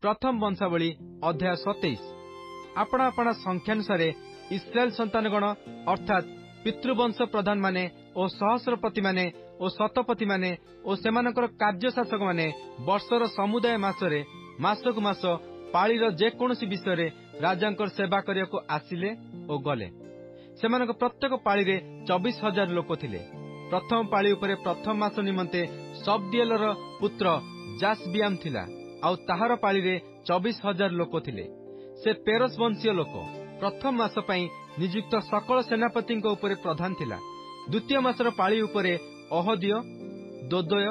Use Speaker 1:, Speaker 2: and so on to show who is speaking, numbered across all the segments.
Speaker 1: प्रथम वंशावली अध्याय 27 आपण आपण संख्यानुसार इस्राएल संतानगण अर्थात पितृवंश प्रधान माने और सहस्रपति माने और शतपति माने और सेमानकर कार्यशासक माने वर्षर समुदाय मासरे मासक मास पाळीर जेकोसी विषय राजांकर सेवा करियाको आसिले और गले। सेमानक प्रत्येक पाळीरे 24,000 लोक थिले। प्रथम पाळी उपरे प्रथम मास निमंते सबदिएलर पुत्र जासबियाम थिला आउ ताहार पाळीरे 24,000 लोक थिले। से पेरस वंशीय लोक। प्रथम मास पई नियुक्त सकल सेनापति उपरे प्रधान थिला। द्वितीय मासर पाळी उपरे अहदिय दोदय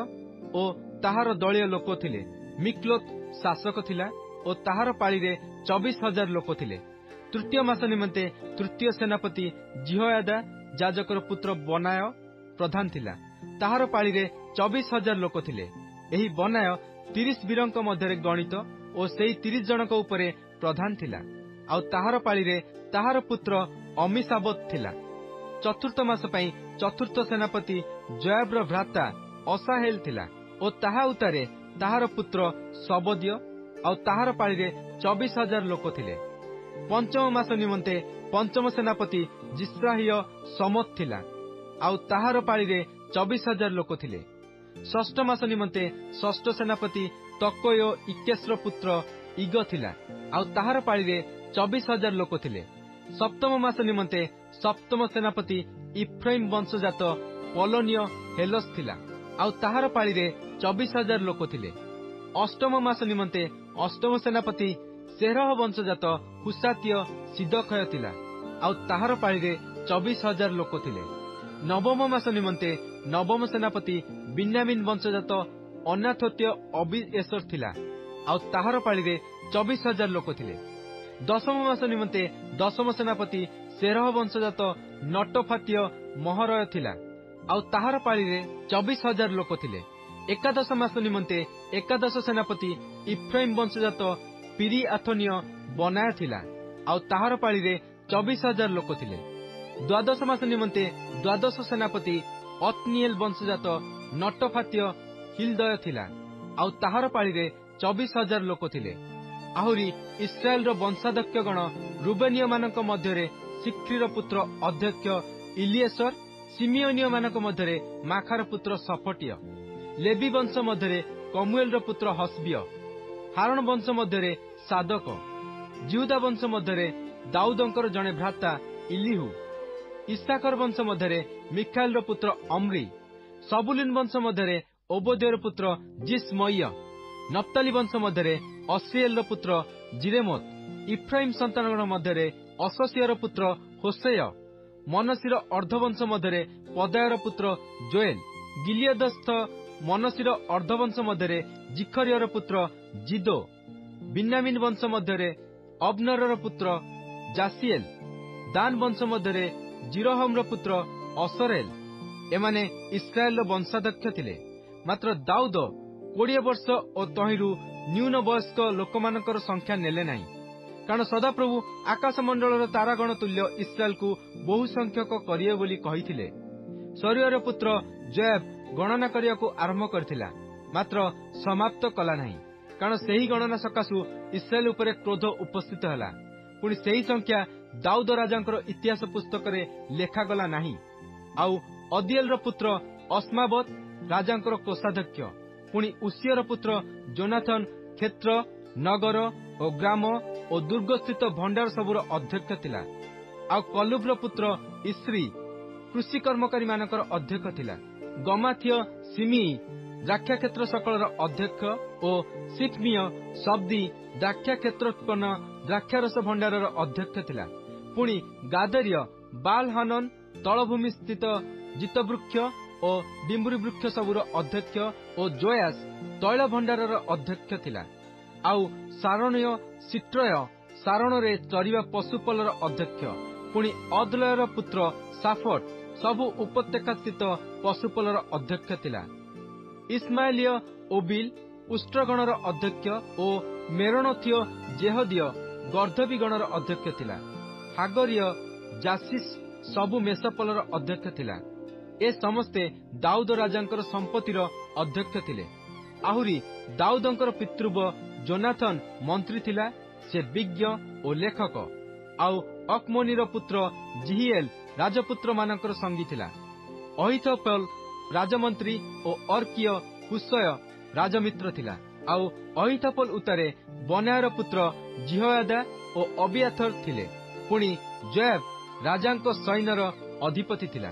Speaker 1: और ताहार दलीय लोक थिले। मिक्लोत शासक थिला और ताहार पाळीरे 24,000 लोक थिले। तृतीय मास निमंते तृतीय सेनापति जिहोयादा याजकर पुत्र बनाय प्रधान थिला। ताहार पाळीरे 24,000 लोक थिले। एही बनाय 30 वीरंक मध्यरे गणित और सेही 30 जनक उपरे प्रधान थिला। आउ ताहार पाळीरे ताहार पुत्र अमीसाबत थिला। चतुर्थ मास पई चतुर्थ सेनापति जोआबर भ्राता असाहेल थिला और ताहा उतारे ताहार पुत्र सबदिय आउ ताहार पाळीरे 24,000 लोक थिले। पंचम मास निमंते पंचम सेनापति जिस्राहिय समत थिला आउ ताहार पाळीरे 24,000 लोक थिले। षष्ठ मास निमंते षष्ठ सेनापति तकोय इकेश्र पुत्र इग थिला आउ ताहार पाळीरे 24,000 लोक थिले। सप्तम मास निमंते सप्तम सेनापति इफ्राइम वंशजात पोलोनिय हेलस थिला आउ ताहार पाळीरे 24,000 लोक थिले। अष्टम मास निमंते अष्टम सेनापति सेरह वंशजात हुसातीय सिदखय थिला आउ ताहार पाळीरे 24,000 लोक थिले। नवम मास निमंते नवम सेनापति बिन्यामिन वंशजात अनाथोत्य अबीएसर थिला आउ ताहार पाळीरे 24,000 लोक थिले। दशम मास निमंते दशम सेनापति सेरह वंशजात नटोफातीय महरय थिला आउ ताहार पाळीरे 24,000 लोक थिले। एकादश मास निमंते एकादश सेनापति इफ्राइम वंशजात पिरिआथोनिय बनाय थिला आउ ताहार पाळीरे 24,000 लोक थिले। द्वादश मास निमंते द्वादश सेनापति अत्निएल वंशजात नटोफातीय हिलदय थिला आउ ताहार पाळीरे 24,000 लोक थिले। आहुरी इस्राएल वंशाध्यक्ष गण रुबेनिय मानक मध्यरे सिक्रीर पुत्र अध्यक्ष इलिएसर, सिमियोनिय मानक मध्यरे माखार पुत्र सफटिय, लेवी वंश मध्यरे कमुएल पुत्र हसबिय, हारण वंश मध्यरे सादक, जिहुदा वंश मध्यरे दाऊदंकर जणे भ्राता इलिहु, इस्साकर वंश मध्यरे मिखाएल पुत्र अम्री, सबुलिन वंश मध्यरे ओबोदेर पुत्र जिस्मय, नप्ताली वंश मध्यरे अस्रिएल पुत्र जिरेमोत, इफ्राइम संतानगण मध्यरे अससियर पुत्र होसेय, मनसीर अर्धवंश मध्यरे पदायर पुत्र जोएल, गिलियदस्थ मनसीर अर्धवंश मध्यरे जिखरियर पुत्र जिदो, बिन्यामिन वंश मध्यरे अब्नर पुत्र जासिएल, दान वंश मध्यरे जिरोहम पुत्र असरेल। एमाने इस्राएल वंशाध्यक्ष थिले। मात्र दाऊद 20 वर्ष और तहिरु न्यून वयस्क लोकमानकर संख्या नेले नाही, कारण सदाप्रभु आकाश मंडलर तारागण तुल्य इस्राएल को बहु संख्यक करिए बोली कहिथिले। शरीर पुत्र जोआब गणना करियाको आरंभ करथिला, मात्र समाप्त कला नाही, कारण सेही गणना सकाशु इस्राएल उपरे क्रोध उपस्थित हला। पुणी सेही संख्या दाऊद राजांकर इतिहास पुस्तकरे लेखागला नाही। आउ अदिएल पुत्र अस्मावत राजांकर कोषाध्यक्ष, पुणी उसियर पुत्र जोनाथन क्षेत्र नगर और ग्राम और दुर्गस्थित भंडार सबुर अध्यक्ष थिला। आउ कलुब्र पुत्र इस्री कृषि कर्मकारी मानकर अध्यक्ष थिला। गमाथिय सिमी द्राक्षा क्षेत्र सकलर अध्यक्ष और सिफमिय शब्दी द्राक्षा क्षेत्रोत्पन्न द्राक्षारस भंडारर अध्यक्ष थिला। पुणी गादरिय बाल हानन तलभूमि स्थित जितवृक्ष और डिम्बुरी वृक्ष सबुर अध्यक्ष और जोयास तैल भंडारर अध्यक्ष थिला। आउ सारणय सिट्रय सारण चरिवा पशुपलर अध्यक्ष, पुणी अदलयर पुत्र साफट सबु उपत्यका स्थित पशुपलर अध्यक्ष थिला। इस्माएलिय ओबिल उष्ट्रगणर अध्यक्ष और मेरणोथिय जेहदिय गर्धवी गणर अध्यक्ष थिला। हागरिय जासिस सबु मेसपलर अध्यक्ष थिला। ए समस्ते दाऊद राजांकर संपत्तिर अध्यक्ष थिले। आहुरी दाऊदंकर पितृव जोनाथन मंत्री थिला, से विज्ञ और लेखक। आउ अकमोनीर पुत्र जिहिएल राजपुत्र मानकर संगी थिला। अहितोपेल राजमंत्री और अर्किय कुशय राजमित्र थिला। आउ अहितोपेल उतारे बनायर पुत्र जिहोयादा और अबियाथर थिले। पुणी जोआब राजांको सैन्यर अधिपति थिला।